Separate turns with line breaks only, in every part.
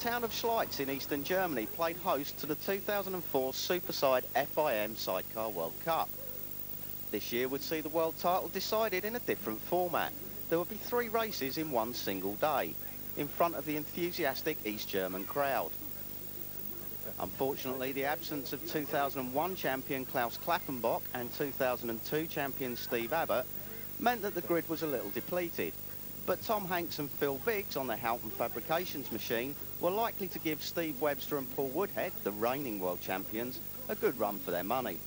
town of Schleiz in eastern Germany played host to the 2004 Superside FIM Sidecar World Cup. This year would see the world title decided in a different format. There would be 3 races in one single day, in front of the enthusiastic East German crowd. Unfortunately, the absence of 2001 champion Klaus Klaffenbach and 2002 champion Steve Abbott meant that the grid was a little depleted. But Tom Hanks and Phil Biggs on the Houghton Fabrications machine were likely to give Steve Webster and Paul Woodhead, the reigning world champions, a good run for their money.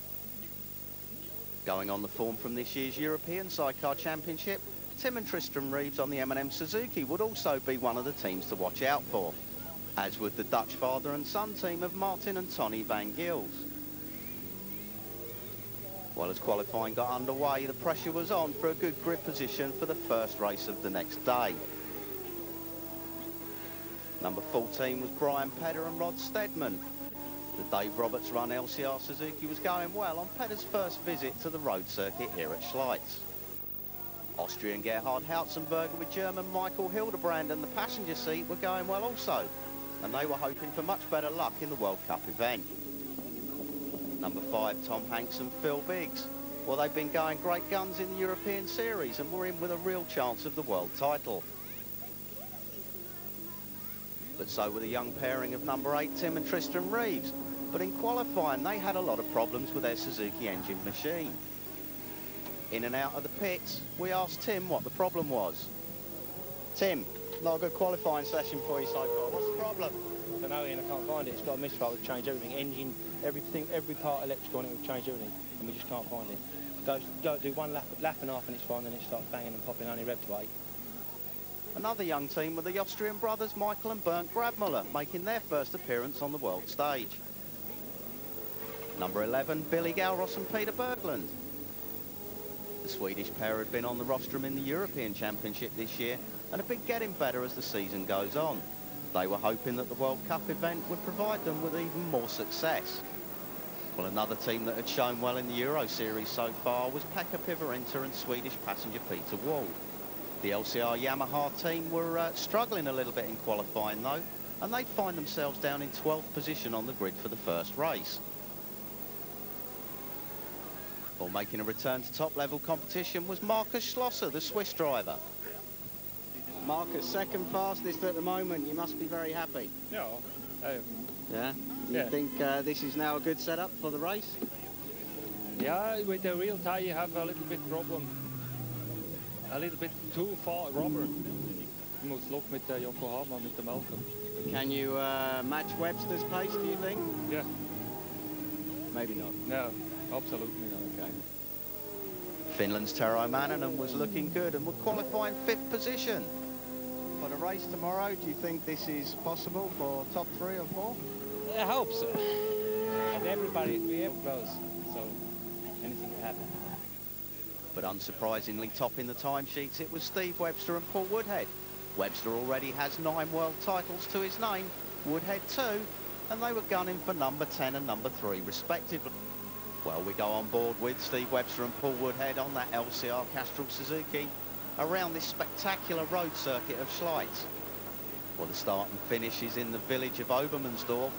Going on the form from this year's European Sidecar Championship, Tim and Tristram Reeves on the M&M Suzuki would also be one of the teams to watch out for, as would the Dutch father and son team of Martin and Tony van Gils. Well, as qualifying got underway, the pressure was on for a good grid position for the first race of the next day. Number 14 was Brian Pedder and Rod Steadman. The Dave Roberts run LCR Suzuki was going well on Pedder's first visit to the road circuit here at Schleiz. Austrian Gerhard Hautzenberger with German Michael Hildebrand and the passenger seat were going well also, and they were hoping for much better luck in the World Cup event. Number 5, Tom Hanks and Phil Biggs. Well, they've been going great guns in the European Series and were in with a real chance of the world title. But so were the young pairing of number 8, Tim and Tristram Reeves. But in qualifying, they had a lot of problems with their Suzuki engine machine. In and out of the pits, we asked Tim what the problem was. Tim, not a good qualifying session for you so far. What's the problem?
I don't know, Ian, I can't find it. It's got a misfire. We've changed everything. Engine, everything, every part electrical on it, we've changed everything. And we just can't find it. Go do one lap and a half and it's fine, then it starts banging and popping, only rev to 8.
Another young team were the Austrian brothers Michael and Bernd Grabmüller, making their first appearance on the world stage. Number 11, Billy Galros and Peter Berglund. The Swedish pair had been on the rostrum in the European Championship this year and have been getting better as the season goes on. They were hoping that the World Cup event would provide them with even more success. Well, another team that had shown well in the Euro Series so far was Pekka Pivarinta and Swedish passenger Peter Wall. The LCR Yamaha team were struggling a little bit in qualifying though, and they'd find themselves down in 12th position on the grid for the first race. Well, making a return to top-level competition was Markus Schlosser, the Swiss driver. Marcus, second fastest at the moment. You must be very happy.
Yeah.
Yeah? You think this is now a good setup for the race?
Yeah, with the real tire you have a little bit problem. A little bit too far rubber. You must look with the Yokohama, with the Malcolm.
Can you match Webster's pace, do you think?
Yeah.
Maybe not.
No, absolutely not.
Okay. Finland's Tero Manninen was looking good and would qualify in 5th position. For the race tomorrow, do you think this is possible for top 3 or 4?
I hope so. And everybody, we have close, so anything can happen.
But unsurprisingly, topping the timesheets, it was Steve Webster and Paul Woodhead. Webster already has 9 world titles to his name, Woodhead 2, and they were gunning for number 10 and number 3 respectively. Well, we go on board with Steve Webster and Paul Woodhead on that LCR Castrol Suzuki around this spectacular road circuit of Schleiz. Well, the start and finish is in the village of Obermannsdorf,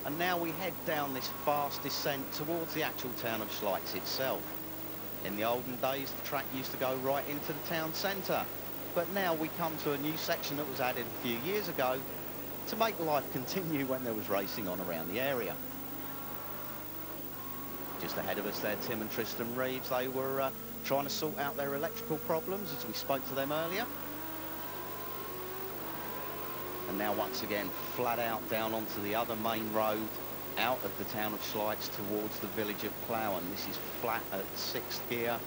and now we head down this fast descent towards the actual town of Schleiz itself. In the olden days, the track used to go right into the town centre, but now we come to a new section that was added a few years ago to make life continue when there was racing on around the area. Just ahead of us there, Tim and Tristram Reeves, they were trying to sort out their electrical problems as we spoke to them earlier. And now once again, flat out down onto the other main road, out of the town of Schleiz towards the village of Plauen. This is flat at 6th gear,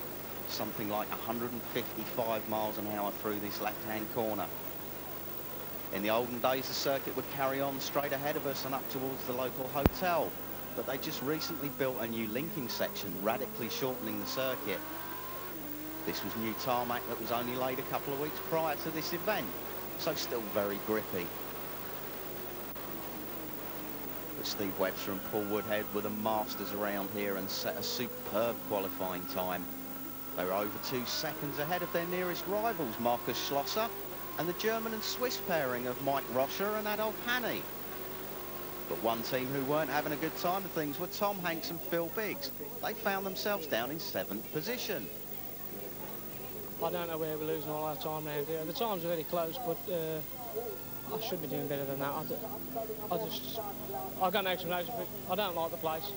something like 155 miles an hour through this left-hand corner. In the olden days, the circuit would carry on straight ahead of us and up towards the local hotel. But they just recently built a new linking section, radically shortening the circuit. This was new tarmac that was only laid a couple of weeks prior to this event, so still very grippy. But Steve Webster and Paul Woodhead were the masters around here and set a superb qualifying time. They were over 2 seconds ahead of their nearest rivals, Markus Schlosser, and the German and Swiss pairing of Mike Roscher and Adolf Hanni. But one team who weren't having a good time of things were Tom Hanks and Phil Biggs. They found themselves down in 7th position.
I don't know where we're losing all our time around here. The times are very close, but I should be doing better than that. I've got no explanation for it. I don't like the place,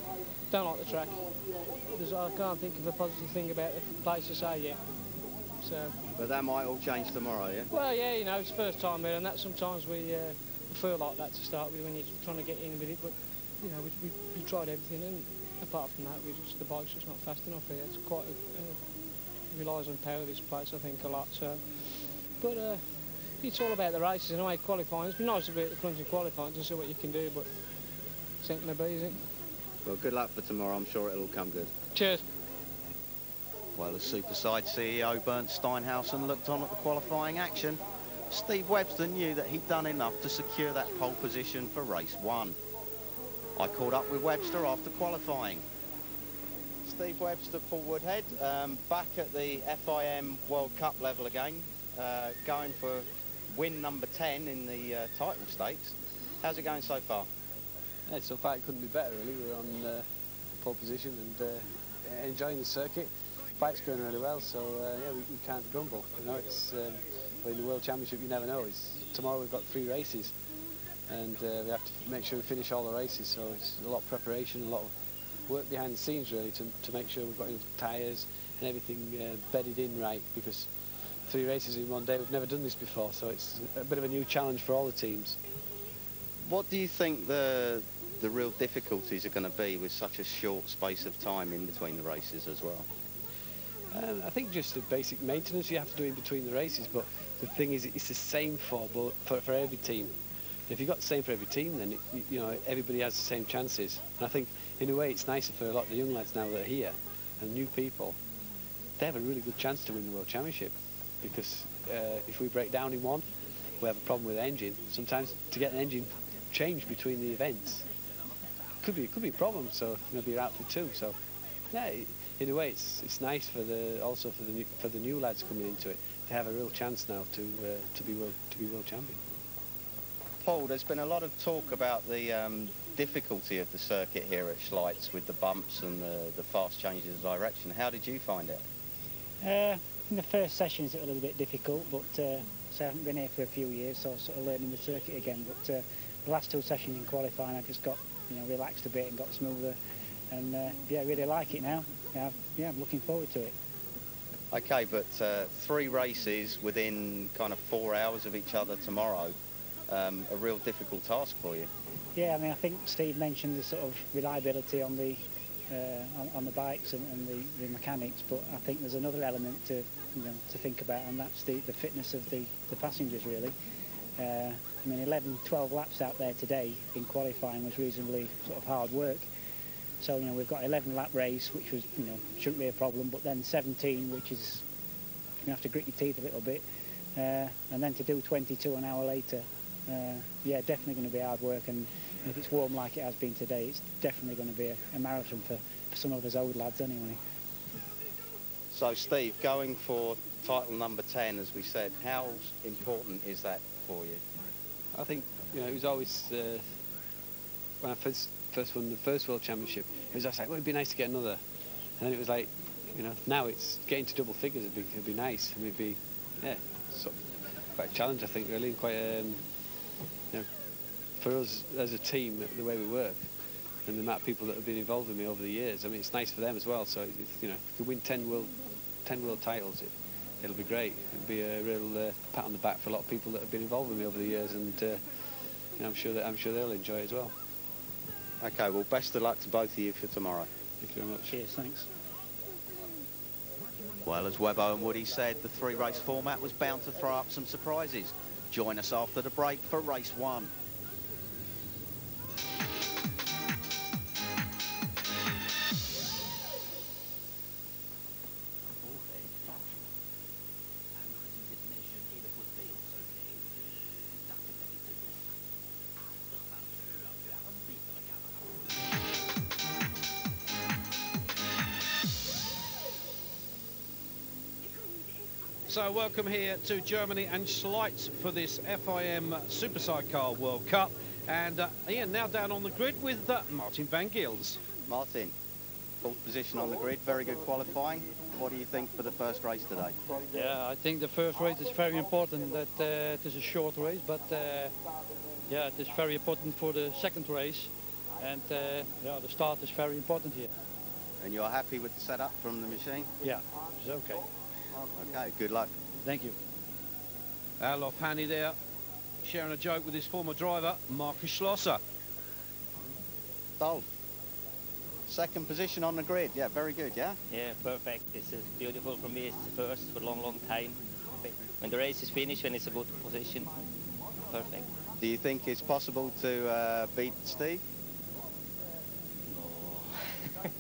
don't like the track. I can't think of a positive thing about the place to say yet. So.
But that might all change tomorrow, yeah?
Well, yeah, you know, it's the first time here, and that sometimes we feel like that to start with when you're trying to get in with it. But you know, we tried everything, and apart from that, the bike's just not fast enough here. It's quite relies on power, this place, I think, a lot. So, but it's all about the races anyway. Qualifying. It's been nice to be at the front in qualifying to see what you can do, but it ain't going to be, is it?
Well, good luck for tomorrow. I'm sure it'll come good.
Cheers.
Well, as Superside CEO Bernd Steinhausen looked on at the qualifying action, Steve Webster knew that he'd done enough to secure that pole position for race 1. I caught up with Webster after qualifying. Steve Webster, Paul Woodhead, back at the FIM World Cup level again, going for win number 10 in the title stakes. How's it going so far?
Yeah, so far it couldn't be better, really. We're on pole position and enjoying the circuit. The bike's going really well, so yeah, we can't grumble. You know, it's in the World Championship, you never know. Tomorrow we've got 3 races, and we have to make sure we finish all the races. So it's a lot of preparation, a lot of work behind the scenes, really, to make sure we've got enough tyres and everything bedded in right, because 3 races in one day, we've never done this before, so it's a bit of a new challenge for all the teams.
What do you think the real difficulties are going to be with such a short space of time in between the races as well?
I think just the basic maintenance you have to do in between the races, but the thing is, it's the same for every team. If you've got the same for every team, then you know, everybody has the same chances. And I think in a way it's nicer for a lot of the young lads now that are here and new people. They have a really good chance to win the World Championship, because if we break down in one, we have a problem with the engine. Sometimes to get an engine changed between the events could be a problem. So maybe you're out for 2. So yeah, in a way it's nice for the new lads coming into it. They have a real chance now to be world champion.
Paul, there's been a lot of talk about the difficulty of the circuit here at Schleiz with the bumps and the fast changes of direction. How did you find it?
In the first sessions it was a little bit difficult, but so I haven't been here for a few years, so I was sort of learning the circuit again. But the last 2 sessions in qualifying, I just got relaxed a bit and got smoother, and yeah, I really like it now. Yeah, I'm looking forward to it.
Okay, but 3 races within kind of 4 hours of each other tomorrow, a real difficult task for you.
Yeah, I mean, I think Steve mentioned the sort of reliability on the bikes and the mechanics, but I think there's another element to think about, and that's the fitness of the passengers, really. I mean, 11-12 laps out there today in qualifying was reasonably sort of hard work. So we've got 11-lap race, which was shouldn't be a problem, but then 17, which is you're gonna have to grit your teeth a little bit, and then to do 22 an hour later. Yeah, definitely going to be hard work, and if it's warm like it has been today, it's definitely going to be a marathon for some of us old lads anyway.
So Steve, going for title number 10, as we said, how important is that for you?
I think it was always when I first won the first World Championship, it was just like, well, it'd be nice to get another, and then it was like, now it's getting to double figures. It'd be nice. I mean, it'd be sort of quite a challenge, I think, really, and quite for us as a team, the way we work and the amount of people that have been involved with me over the years. I mean, it's nice for them as well. So if you can win 10 world titles, it'll be great. It'll be a real pat on the back for a lot of people that have been involved with me over the years, and I'm sure they'll enjoy it as well.
Okay, well, best of luck to both of you for tomorrow.
Thank you very much.
Cheers, thanks.
Well, as Webbo and Woody said, the 3-race format was bound to throw up some surprises. Join us after the break for race 1.
So welcome here to Germany and Schleiz for this FIM Super Sidecar World Cup.
And Ian now down on the grid with Martin van Gils.
Martin, fourth position on the grid, very good qualifying. What do you think for the first race today?
Yeah, I think the first race is very important. That it is a short race, but yeah, it is very important for the second race. And yeah, the start is very important here.
And you're happy with the setup from the machine?
Yeah, it's okay.
Okay, good luck.
Thank you.
Alof Hanny there, sharing a joke with his former driver, Marcus Schlosser.
Dolph, second position on the grid. Yeah, very good, yeah?
Yeah, perfect. This is beautiful for me. It's the first for a long, long time. When the race is finished, when it's a good position, perfect.
Do you think it's possible to beat Steve?
No.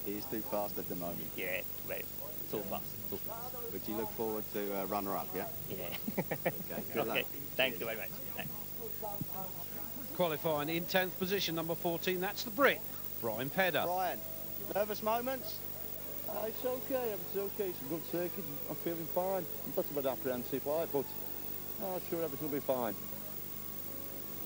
He's too fast at the moment.
Yeah, very too fast, too fast.
But you look forward to runner-up, yeah?
Yeah.
Okay, good luck.
Okay, thank you very much. Thanks.
Qualifying in 10th position, number 14, that's the Brit, Brian Pedder.
Brian, nervous moments?
It's okay, it's okay. It's a good circuit. I'm feeling fine. That's a bit apprehensive, right? But I'm sure everything will be fine.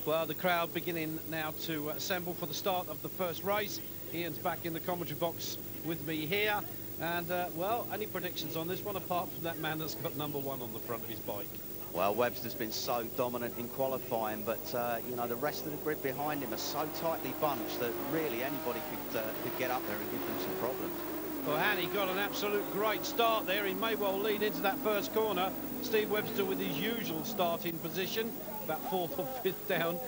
Well, the crowd beginning now to assemble for the start of the first race. Ian's back in the commentary box with me here. And, well, any predictions on this one, apart from that man that's got number 1 on the front of his bike?
Well, Webster's been so dominant in qualifying, but, you know, the rest of the grid behind him are so tightly bunched that really anybody could get up there and give them some problems.
Well, Hanny got an absolute great start there. He may well lead into that first corner. Steve Webster with his usual starting position, about 4th or 5th down.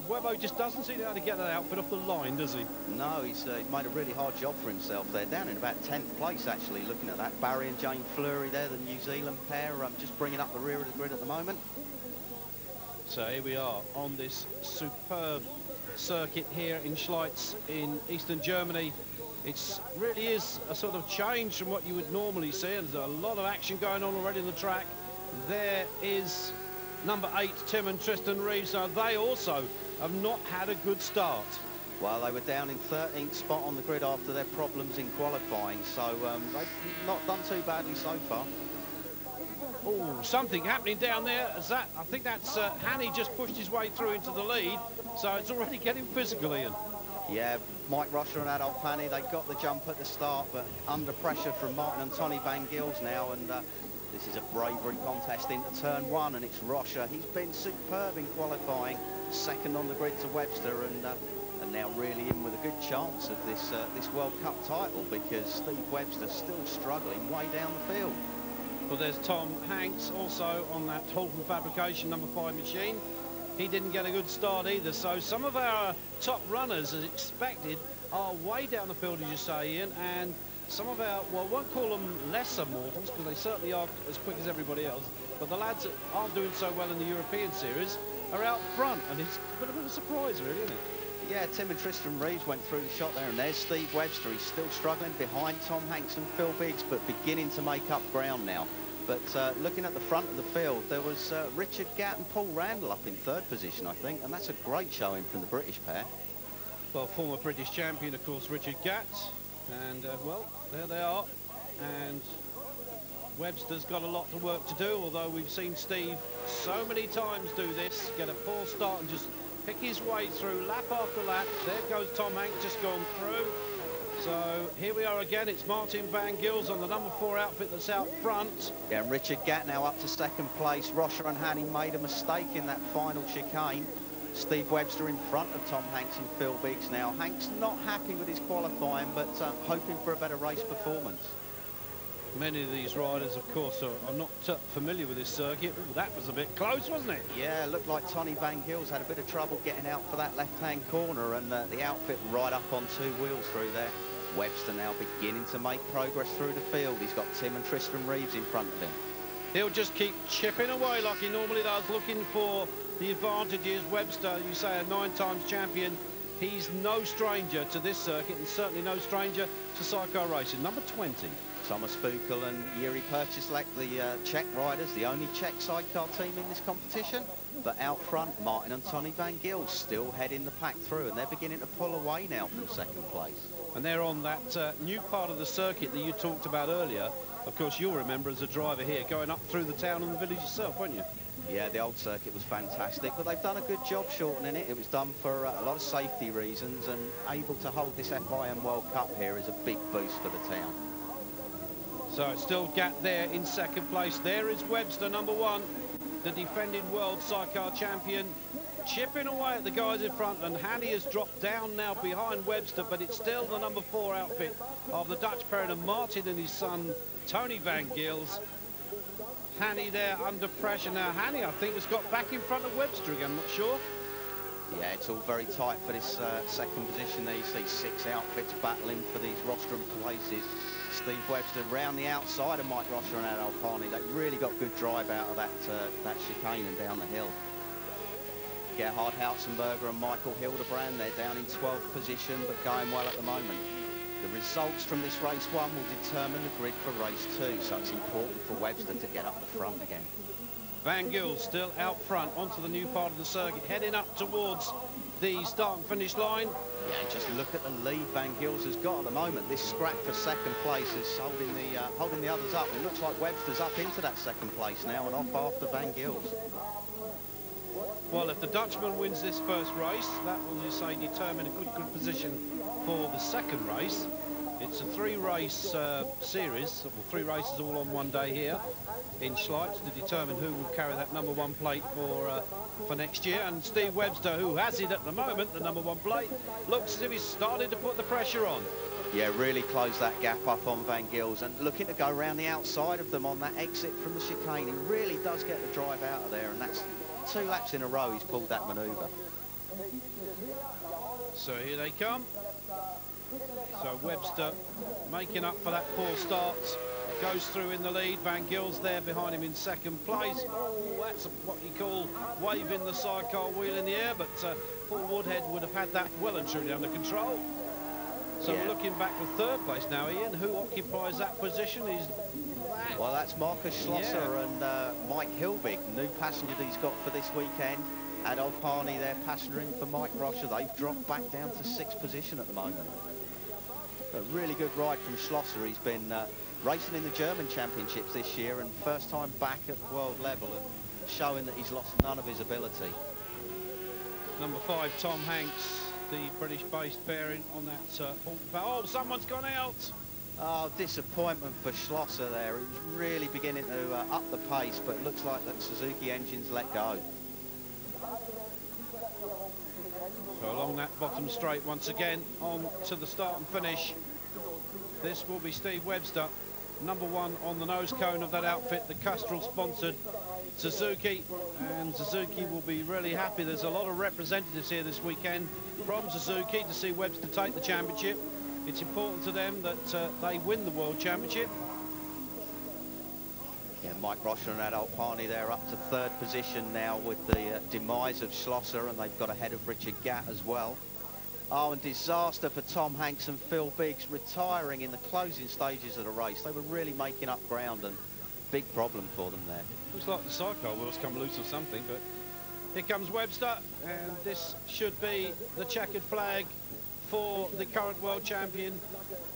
Webbo just doesn't seem how to get that outfit off the line, does he?
No, he's made a really hard job for himself there. Down in about 10th place, actually, looking at that. Barry and Jane Fleury there, the New Zealand pair, just bringing up the rear of the grid at the moment.
So here we are on this superb circuit here in Schleiz in eastern Germany. It really is a sort of change from what you would normally see. There's a lot of action going on already on the track. There is number 8, Tim and Tristan Reeves. Now, they also have not had a good start.
Well, they were down in 13th spot on the grid after their problems in qualifying, so they've not done too badly so far.
Oh, something happening down there. I think that's Hanny just pushed his way through into the lead, so it's already getting physical, Ian.
Yeah, Mike Rosser and Adolf Hanny, they got the jump at the start, but under pressure from Martin and Tony Van Gils now, and this is a bravery contest into turn 1, and it's Rosser. He's been superb in qualifying, second on the grid to Webster, and now really in with a good chance of this World Cup title, because Steve Webster's still struggling way down the field.
Well, there's Tom Hanks also on that Holden Fabrication number 5 machine. He didn't get a good start either, so some of our top runners, as expected, are way down the field, as you say, Ian, and some of our, well, I won't call them lesser mortals, because they certainly are as quick as everybody else, but the lads that aren't doing so well in the European Series are out front, and it's a bit of a surprise, really, isn't it?
Yeah, Tim and Tristan Reeves went through the shot there, and there's Steve Webster. He's still struggling behind Tom Hanks and Phil Biggs, but beginning to make up ground now. But looking at the front of the field, there was Richard Gatt and Paul Randall up in 3rd position, I think, and that's a great showing from the British pair.
Well, former British champion, of course, Richard Gatt, and, well, there they are, and Webster's got a lot to work to do, although we've seen Steve so many times do this, get a poor start and just pick his way through lap after lap. There goes Tom Hanks, just gone through. So here we are again. It's Martin Van Gils on the number 4 outfit that's out front.
Yeah, and Richard Gatt now up to 2nd place. Rosser and Hanny made a mistake in that final chicane. Steve Webster in front of Tom Hanks and Phil Biggs now. Hanks not happy with his qualifying, but hoping for a better race performance.
Many of these riders, of course, are not familiar with this circuit. Ooh, that was a bit close, wasn't it?
Yeah, it looked like Tony Van Gils had a bit of trouble getting out for that left-hand corner, and the outfit right up on 2 wheels through there. Webster now beginning to make progress through the field. He's got Tim and Tristan Reeves in front of him.
He'll just keep chipping away like he normally does, looking for the advantages. Webster, you say, a 9-time champion. He's no stranger to this circuit, and certainly no stranger to Sidecar racing. Number 20.
Thomas Buchel and Yuri Perchislek, the Czech riders, the only Czech sidecar team in this competition. But out front, Martin and Tony Van Gils still heading the pack through, and they're beginning to pull away now from 2nd place.
And they're on that new part of the circuit that you talked about earlier, Of course, you'll remember as a driver here, going up through the town and the village yourself, won't you?
Yeah, the old circuit was fantastic, but they've done a good job shortening it. It was done for a lot of safety reasons, and able to hold this FIM World Cup here is a big boost for the town.
So it's still Gatt there in second place. There is Webster, number 1, the defending world sidecar champion, chipping away at the guys in front, and Hanny has dropped down now behind Webster, but it's still the number 4 outfit of the Dutch parent of Martin and his son Tony Van Gils. Hanny there under pressure now. Hanny, I think, has got back in front of Webster again. I'm not sure.
Yeah, it's all very tight for this second position there. You see 6 outfits battling for these rostrum places. Steve Webster round the outside of Mike Rosser and Ad Alpani. They really got good drive out of that chicane and down the hill. Gerhard Hautzenberger and Michael Hildebrand, they're down in 12th position, but going well at the moment. The results from this race 1 will determine the grid for race 2, so it's important for Webster to get up the front again.
Van Gils still out front onto the new part of the circuit, heading up towards the start and finish line.
Yeah, and just look at the lead Van Gils has got at the moment. This scrap for second place is holding the others up. It looks like Webster's up into that second place now and off after Van Gils.
Well, if the Dutchman wins this first race, that will, you say, determine a good position for the second race. It's a 3-race series, well, 3 races all on one day here in Schleiz to determine who will carry that number 1 plate for next year. And Steve Webster, who has it at the moment, the number 1 plate, looks as if he's started to put the pressure on.
Yeah, really close that gap up on Van Gils and looking to go around the outside of them on that exit from the chicane. He really does get the drive out of there, and that's 2 laps in a row he's pulled that manoeuvre.
So here they come. So Webster making up for that poor start, goes through in the lead. Van Gils there behind him in second place. Oh, that's what you call waving the sidecar wheel in the air, but Paul Woodhead would have had that well and truly under control. So
yeah,
we're looking back for 3rd place now, Ian. Who occupies that position is that?
Well, that's Marcus Schlosser and Mike Hilbig, new passenger that he's got for this weekend. Ad Alpani, their passenger in for Mike Rosser. They've dropped back down to 6th position at the moment. A really good ride from Schlosser. He's been racing in the German championships this year and first time back at world level and showing that he's lost none of his ability.
Number 5, Tom Hanks, the British-based bearing on that. Oh, someone's gone out.
Oh, disappointment for Schlosser there. He was really beginning to up the pace, but it looks like that Suzuki engine's let go.
So along that bottom straight once again on to the start and finish. This will be Steve Webster, number 1 on the nose cone of that outfit, the Castrol sponsored Suzuki, and Suzuki will be really happy. There's a lot of representatives here this weekend from Suzuki to see Webster take the championship. It's important to them that they win the World Championship.
Yeah, Mike Rosser and Ad Alpani, they're up to 3rd position now with the demise of Schlosser, and they've got ahead of Richard Gatt as well. Oh, and disaster for Tom Hanks and Phil Biggs, retiring in the closing stages of the race. They were really making up ground, and big problem for them there.
Looks like the sidecar wheels come loose or something, but here comes Webster, and this should be the checkered flag for the current world champion,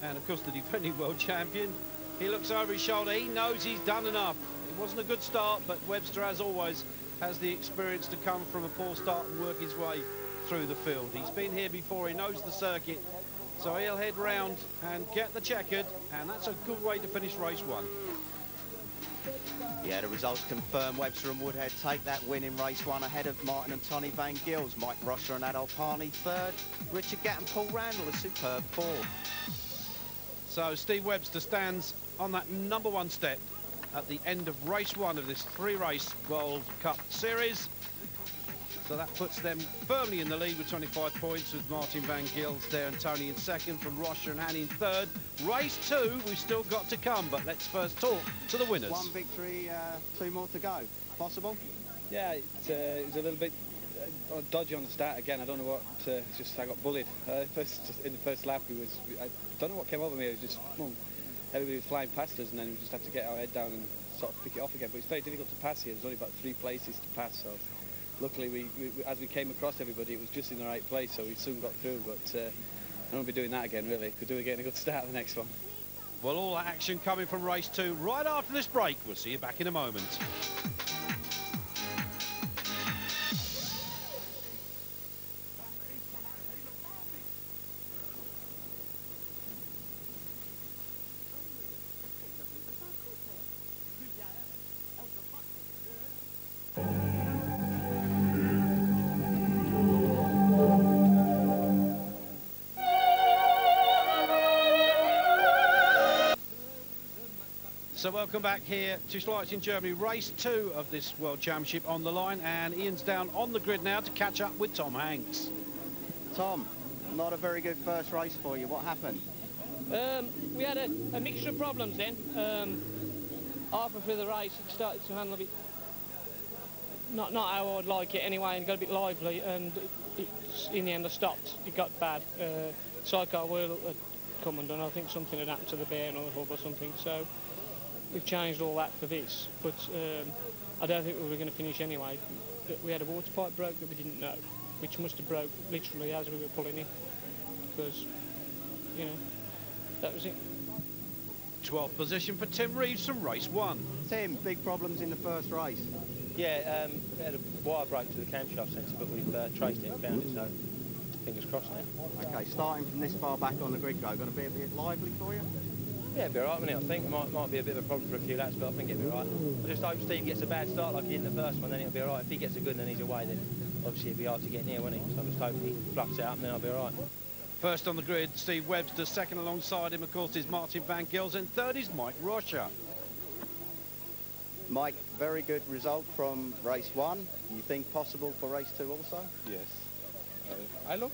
and of course the defending world champion. He looks over his shoulder. He knows he's done enough. It wasn't a good start, but Webster, as always, has the experience to come from a poor start and work his way through the field. He's been here before. He knows the circuit. So he'll head round and get the checkered, and that's a good way to finish race 1.
Yeah, the results confirm Webster and Woodhead take that win in race 1 ahead of Martin and Tony Van Gils. Mike Rosser and Ad Alpani 3rd. Richard Gatt and Paul Randall a superb 4th.
So Steve Webster stands on that number 1 step at the end of race 1 of this 3-race World Cup Series. So that puts them firmly in the lead with 25 points, with Martin Van Gils there and Tony in 2nd, from Rosser and Hanny in 3rd. Race 2 we've still got to come, but let's first talk to the winners.
1 victory, 2 more to go. Possible?
Yeah, it was a little bit dodgy on the start again. I don't know what, it's just I got bullied. In the first lap, I don't know what came over me. It was just, everybody was flying past us, and then we just had to get our head down and sort of pick it off again. But it's very difficult to pass here. There's only about 3 places to pass, so luckily we as we came across everybody, it was just in the right place, so we soon got through. But I don't want to be doing that again, really. Could do again a good start the next one.
Well, all that action coming from race 2 right after this break. We'll see you back in a moment. So welcome back here to Schleiz in Germany. Race 2 of this World Championship on the line, and Ian's down on the grid now to catch up with Tom Hanks.
Tom, not a very good first race for you. What happened?
We had a mixture of problems then. Halfway through the race, it started to handle a bit, not how I'd like it anyway, and got a bit lively, and in the end I stopped. It got bad. Sidecar wheel had come undone. I think something had happened to the bearing or the hub or something. So we've changed all that for this, but I don't think we were going to finish anyway. We had a water pipe broke that we didn't know, which must have broke literally as we were pulling in, because, you know, that was it.
12th position for Tim Reeves from race 1.
Tim, big problems in the first race.
Yeah, we had a wire break to the camshaft sensor, but we've traced it and found it, so fingers crossed now.
Okay, starting from this far back on the grid go, going to be a bit lively for you?
Yeah, it'll be all right, won't it? I think it might be a bit of a problem for a few laps, but I think it'll be all right. I just hope Steve gets a bad start like he did in the first one, then it'll be all right. If he gets a good one and he's away, then obviously it'll be hard to get near, won't he? So I'm just hoping he fluffs it up and then I'll be all right.
First on the grid, Steve Webster. Second alongside him, of course, is Martin Van Gils. And third is Mike Rocha.
Mike, very good result from race 1. You think possible for race 2 also?
Yes. I look.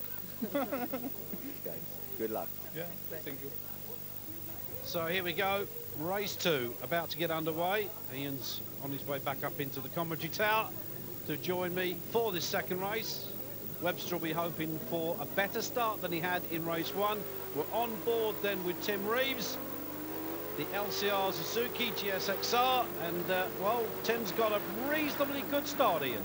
Okay, good luck.
Yeah, thank you.
So here we go, race 2 about to get underway. Ian's on his way back up into the commentary tower to join me for this second race. Webster will be hoping for a better start than he had in race 1. We're on board then with Tim Reeves, the LCR Suzuki GSXR, and well, Tim's got a reasonably good start, Ian.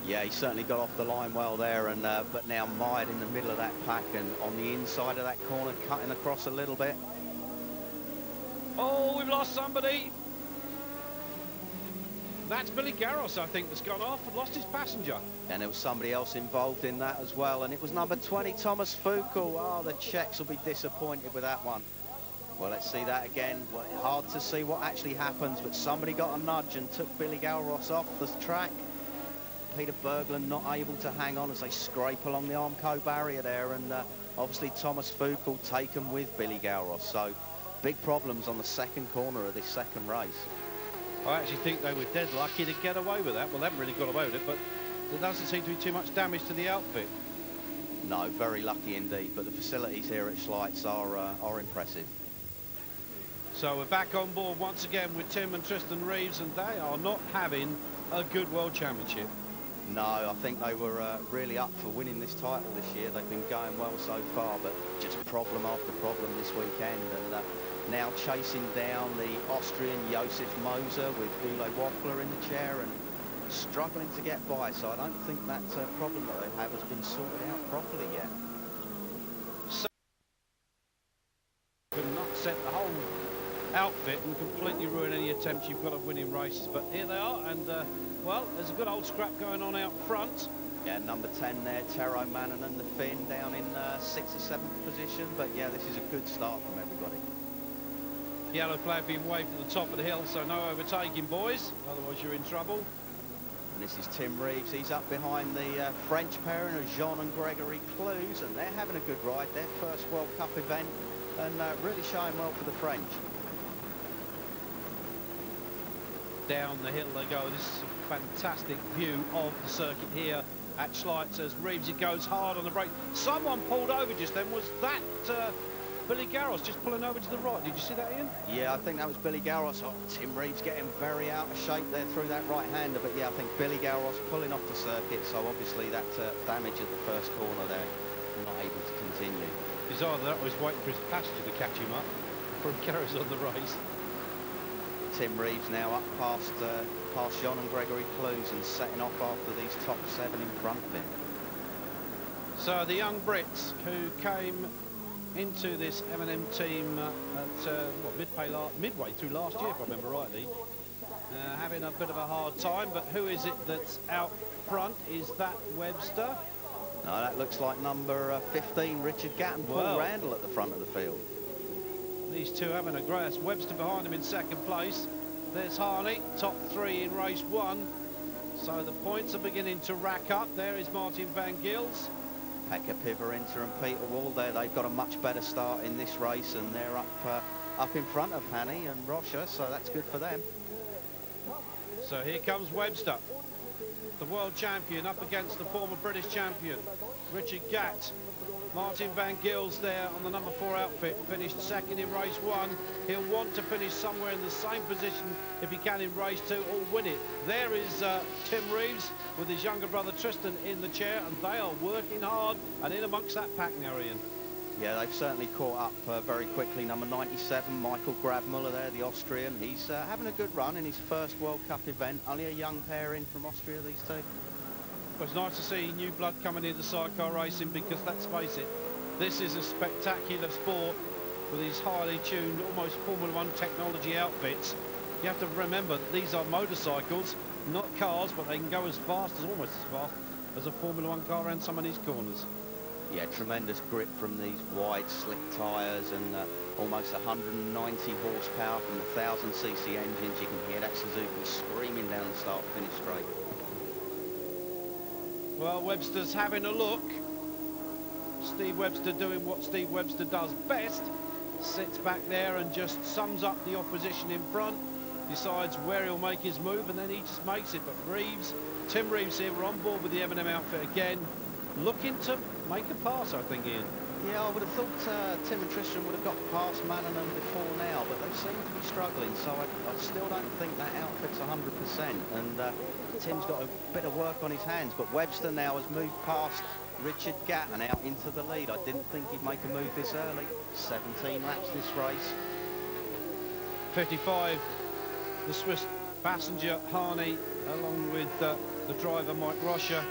Yeah, he certainly got off the line well there, and but now mired in the middle of that pack and on the inside of that corner, cutting across a little bit.
Oh, we've lost somebody. That's Billy Garros, I think, that's gone off and lost his passenger.
And there was somebody else involved in that as well, and it was number 20, Thomas Fuchel. Oh, the Czechs will be disappointed with that one. Well, let's see that again. Well, hard to see what actually happens, but somebody got a nudge and took Billy Garros off the track. Peter Berglund not able to hang on as they scrape along the Armco barrier there, and obviously Thomas Fuchel taken with Billy Garros. So big problems on the second corner of this second race.
I actually think they were dead lucky to get away with that. Well, they haven't really got away with it, but there doesn't seem to be too much damage to the outfit.
No, very lucky indeed, but the facilities here at Schleiz are impressive.
So we're back on board once again with Tim and Tristan Reeves, and they are not having a good World Championship.
No, I think they were really up for winning this title this year. They've been going well so far, but just problem after problem this weekend. And now chasing down the Austrian Josef Moser with Uwe Wackler in the chair and struggling to get by. So I don't think that problem that they have has been sorted out properly yet.
So can not set the whole outfit and completely ruin any attempts you've got at winning races. But here they are, and well, there's a good old scrap going on out front.
Yeah, number 10 there, Tero Mannon and the Finn down in 6th or 7th position. But yeah, this is a good start from everybody.
Yellow flag being waved at the top of the hill, so no overtaking, boys. Otherwise, you're in trouble.
And this is Tim Reeves. He's up behind the French pairing of Jean and Gregory Clues, and they're having a good ride. Their first World Cup event, and really showing well for the French.
Down the hill they go. This is a fantastic view of the circuit here at Schleiz as Reeves goes hard on the brake. Someone pulled over just then. Was that Billy Garros just pulling over to the right? Did you see that, Ian?
Yeah, I think that was Billy Garros. Oh, Tim Reeves getting very out of shape there through that right-hander. But yeah, I think Billy Garros pulling off the circuit. So obviously that damage at the first corner there, not able to continue.
It's either that or he's waiting for his passenger to catch him up before he carries on the race.
Tim Reeves now up past Jean and Gregory Clues and setting off after these top 7 in front of him.
So the young Brits who came into this M&M team midway through last year, if I remember rightly. Having a bit of a hard time, but who is it that's out front? Is that Webster?
No, that looks like number 15, Richard Gatt, and Paul Randall at the front of the field.
These two having a grass. Webster behind him in second place. There's Harney, top 3 in race 1. So the points are beginning to rack up. There is Martin van Gils.
Pekka Pivarinta and Peter Wall there. They've got a much better start in this race, and they're up in front of Hanny and Rocha, so that's good for them.
So here comes Webster, the world champion, up against the former British champion, Richard Gatt. Martin van Gils there on the number 4 outfit, finished second in race 1. He'll want to finish somewhere in the same position if he can in race 2 or win it. There is Tim Reeves with his younger brother Tristan in the chair, and they are working hard and in amongst that pack now, Ian.
Yeah, they've certainly caught up very quickly. Number 97, Michael Grabmüller there, the Austrian. He's having a good run in his first World Cup event. Only a young pair in from Austria, these two.
Well, it's nice to see new blood coming into sidecar racing, because let's face it, this is a spectacular sport with these highly tuned, almost Formula 1 technology outfits. You have to remember that these are motorcycles, not cars, but they can go as fast, almost as fast as a Formula 1 car around some of these corners.
Yeah, tremendous grip from these wide, slick tyres, and almost 190 horsepower from the 1000cc engines. You can hear that Suzuki screaming down the start-finish straight.
Well, Webster's having a look. Steve Webster doing what Steve Webster does best. Sits back there and just sums up the opposition in front, decides where he'll make his move, and then he just makes it. But Reeves, Tim Reeves here, we're on board with the M&M outfit again, looking to make a pass, I think, Ian.
Yeah, I would have thought Tim and Tristan would have got past Manningham before now, but they seem to be struggling, so I still don't think that outfit's 100%, and Tim's got a bit of work on his hands, but Webster now has moved past Richard Gatt and out into the lead. I didn't think he'd make a move this early. 17 laps this race.
55, the Swiss passenger Harney, along with the driver Mike Rocha.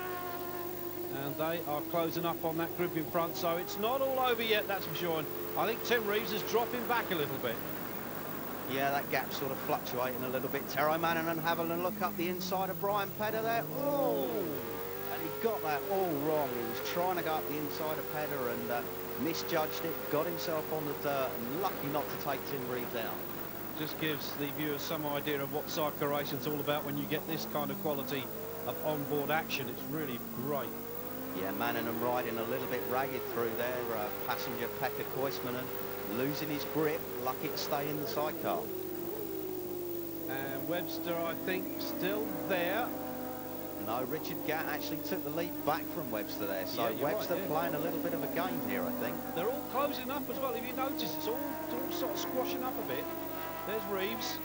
And they are closing up on that group in front, so it's not all over yet, that's for sure. And I think Tim Reeves is dropping back a little bit.
Yeah, that gap's sort of fluctuating a little bit. Tero Manningham having a look up the inside of Brian Pedder there. Oh! And he got that all wrong. He was trying to go up the inside of Pedder and misjudged it, got himself on the dirt, and lucky not to take Tim Reeves out.
Just gives the viewers some idea of what sidecar racing's all about when you get this kind of quality of on-board action. It's really great.
Yeah, Manningham riding a little bit ragged through there. Passenger Pekka Koismanen losing his grip, lucky to stay in the sidecar.
And Webster, I think, still there.
No, Richard Gatt actually took the lead back from Webster there, so
yeah,
Webster
right, yeah.
playing a little bit of a game here, I think.
They're all closing up as well. If you notice, it's all sort of squashing up a bit. There's Reeves,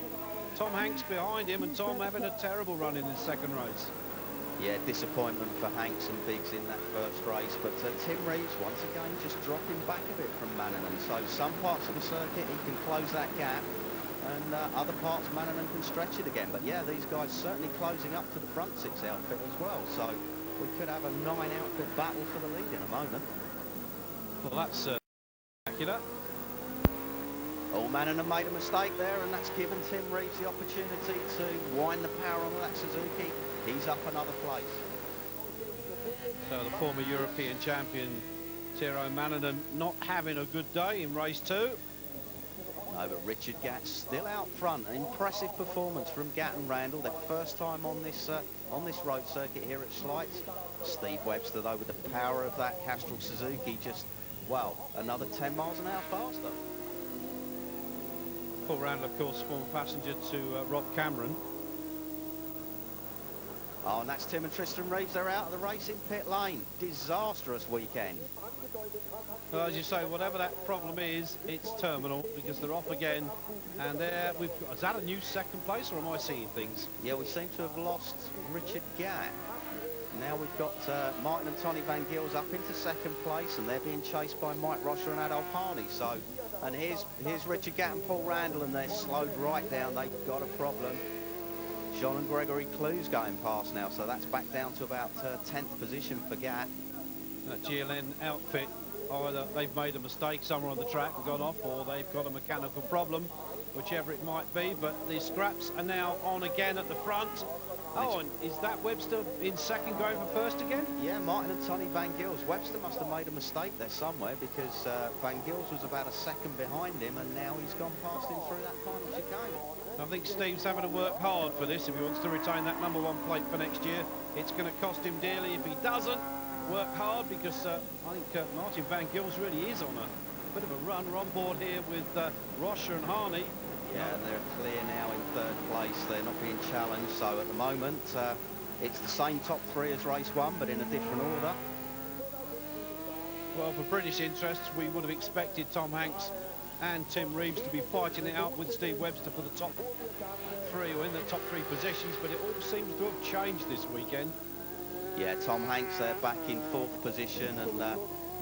Tom Hanks behind him, and Tom having a terrible run in his second race.
Yeah, disappointment for Hanks and Biggs in that first race, but Tim Reeves once again just dropping back a bit from Manningham. So some parts of the circuit he can close that gap, and other parts Manningham can stretch it again. But yeah, these guys certainly closing up to the front 6 outfit as well. So we could have a 9 outfit battle for the lead in a moment.
Well, that's spectacular.
Oh, Manningham made a mistake there, and that's given Tim Reeves the opportunity to wind the power on that Suzuki. He's up another place.
So the former European champion, Tero Manningham, not having a good day in race 2.
No, but Richard Gatt still out front. An impressive performance from Gatt and Randall. Their first time on this road circuit here at Schleiz. Steve Webster, though, with the power of that Castrol Suzuki, just, well, another 10 miles an hour faster.
Paul Randall, of course, former passenger to Rob Cameron.
Oh, and that's Tim and Tristan Reeves. They're out of the race in pit lane. Disastrous weekend.
Well, as you say, whatever that problem is, it's terminal, because they're off again. And there we've got, is that a new second place, or am I seeing things?
Yeah, we seem to have lost Richard Gatt. Now we've got Martin and Tony Van Gils up into second place, and they're being chased by Mike Rocha and Adolf Harney. So, and here's Richard Gatt and Paul Randall, and they're slowed right down. They've got a problem. John and Gregory Clues going past now, so that's back down to about 10th position for Gatt.
That GLN outfit either they've made a mistake somewhere on the track and gone off, or they've got a mechanical problem, whichever it might be. But the scraps are now on again at the front. Oh, and is that Webster in second going for first again?
Yeah, Martin and Tony Van Gils. Webster must have made a mistake there somewhere, because Van Gils was about a second behind him, and now he's gone past him through that final chicane.
I think Steve's having to work hard for this if he wants to retain that #1 plate for next year. It's going to cost him dearly if he doesn't work hard, because I think Martin Van Gils really is on a bit of a run. We're on board here with Rocher and Harney.
Yeah, and they're clear now in third place. They're not being challenged, so at the moment it's the same top three as race one, but in a different order.
Well, for British interests, we would have expected Tom Hanks and Tim Reeves to be fighting it out with Steve Webster for the top three, or in the top three positions, but it all seems to have changed this weekend.
Yeah, Tom Hanks there back in fourth position, and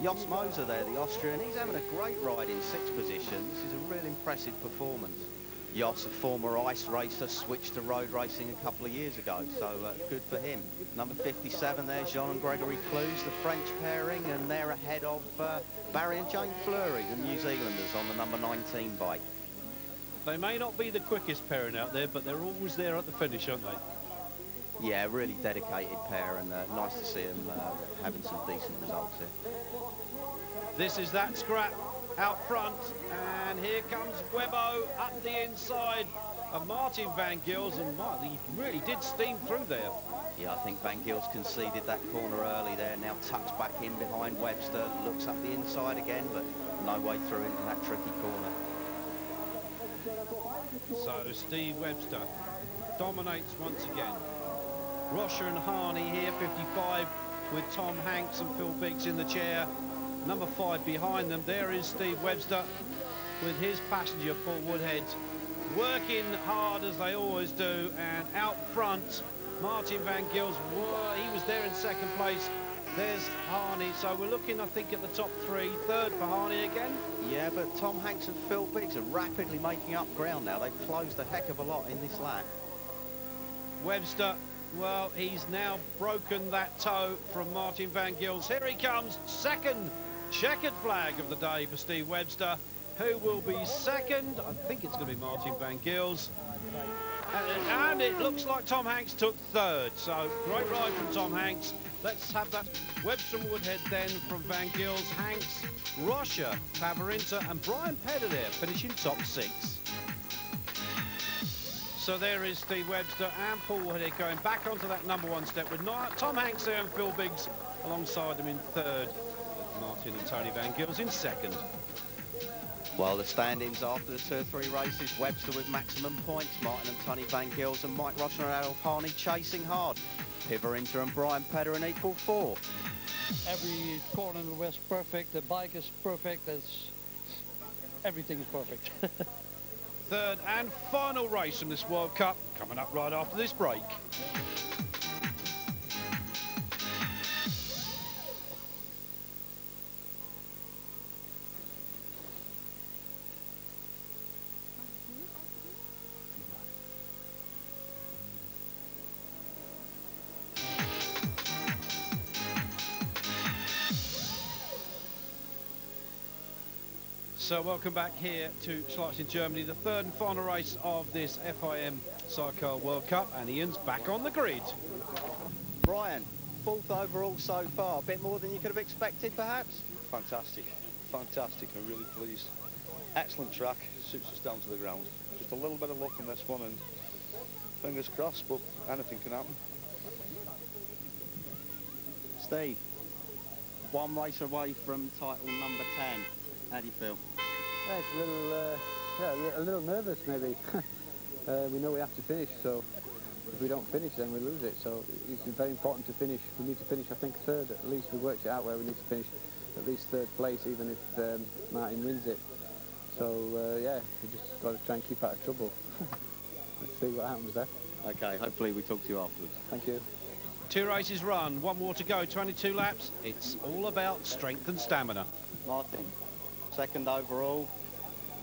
Jos Moser there, the Austrian, he's having a great ride in sixth position. This is a real impressive performance. Jos, a former ice racer, switched to road racing a couple of years ago, so good for him. Number 57 there, Jean and Gregory Clues, the French pairing, and they're ahead of Barry and Jane Fleury, the New Zealanders, on the number 19 bike.
They may not be the quickest pairing out there, but they're always there at the finish, aren't they?
Yeah, really dedicated pair, and nice to see them having some decent results here.
This is that scrap out front, and here comes Webbo up the inside of Martin Van Gils, and he really did steam through there.
Yeah, I think Van Gils conceded that corner early there, now tucks back in behind Webster, looks up the inside again, but no way through into that tricky corner.
So Steve Webster dominates once again. Rocher and Harney here, 55, with Tom Hanks and Phil Biggs in the chair. Number 5 behind them. There is Steve Webster with his passenger, Paul Woodhead, working hard as they always do. And out front, Martin Van Gils, he was there in second place. There's Harney. So we're looking, I think, at the top three. Third for Harney again.
Yeah, but Tom Hanks and Phil Biggs are rapidly making up ground now. They've closed a heck of a lot in this lap.
Webster, well, he's now broken that toe from Martin Van Gils. Here he comes, second checkered flag of the day for Steve Webster. Who will be second? I think it's going to be Martin Van Gils. And it looks like Tom Hanks took third. So great ride from Tom Hanks. Let's have that Webster and Woodhead then from Van Gils, Hanks, Rocher, Pavarinta and Brian Pedder there finishing top 6. So there is Steve Webster and Paul Woodhead going back onto that #1 step with Tom Hanks there and Phil Biggs alongside them in third. Martin and Tony Van Gils in second.
Well, the standings after the 2 or 3 races, Webster with maximum points, Martin and Tony Van Gils and Mike Rocher and Adolf Harney chasing hard. Piverinter and Brian Pedder in equal 4.
Every corner was perfect, the bike is perfect, everything is perfect.
Third and final race from this World Cup coming up right after this break. So welcome back here to Schleiz in Germany, the third and final race of this FIM Sidecar World Cup, and Ian's back on the grid.
Brian, 4th overall so far, a bit more than you could have expected perhaps?
Fantastic, fantastic, I'm really pleased. Excellent track, suits us down to the ground. Just a little bit of luck in this one and fingers crossed, but anything can happen.
Steve, 1 race away from title number 10. How do you feel?
Yeah, it's a little nervous maybe. We know we have to finish, so if we don't finish then we lose it. So it's very important to finish. We need to finish, I think, third at least. We worked it out where we need to finish at least third place, even if Martin wins it. So yeah, we just got to try and keep out of trouble. Let's see what happens there.
Okay, hopefully we talk to you afterwards.
Thank you.
2 races run, 1 more to go, 22 laps. It's all about strength and stamina.
Martin, 2nd overall.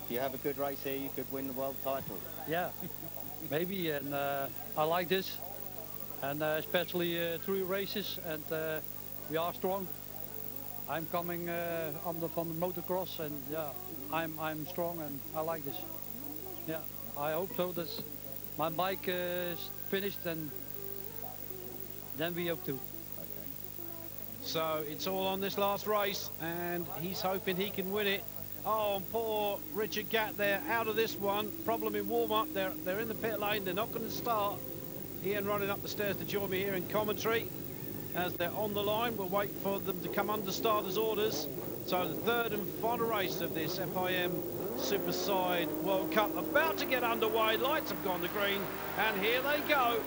If you have a good race here, you could win the world title.
Yeah, maybe, and I like this, and especially 3 races, and we are strong. I'm coming from the motocross, and yeah, I'm strong and I like this. Yeah, I hope so. That my bike is finished, and then we hope to.
Okay. So it's all on this last race, and he's hoping he can win it. Oh, and poor Richard Gatt there, out of this one. Problem in warm-up. They're in the pit lane. They're not going to start. Ian running up the stairs to join me here in commentary. As they're on the line, we'll wait for them to come under starters' orders. So the third and final race of this FIM Superside World Cup about to get underway. Lights have gone to green, and here they go.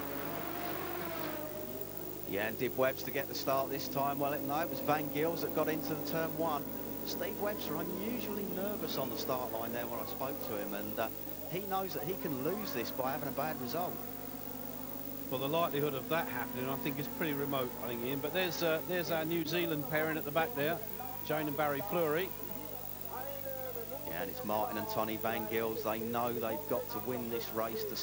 Yeah, and did Webster get the start this time? Well, no, it was Van Gils that got into the turn one. Steve Webster unusually nervous on the start line there when I spoke to him, and he knows that he can lose this by having a bad result.
Well, the likelihood of that happening, I think, is pretty remote, I think, Ian. But there's our New Zealand pairing at the back there, Jane and Barry Fleury.
Yeah, and it's Martin and Tony Van Gils. They know they've got to win this race to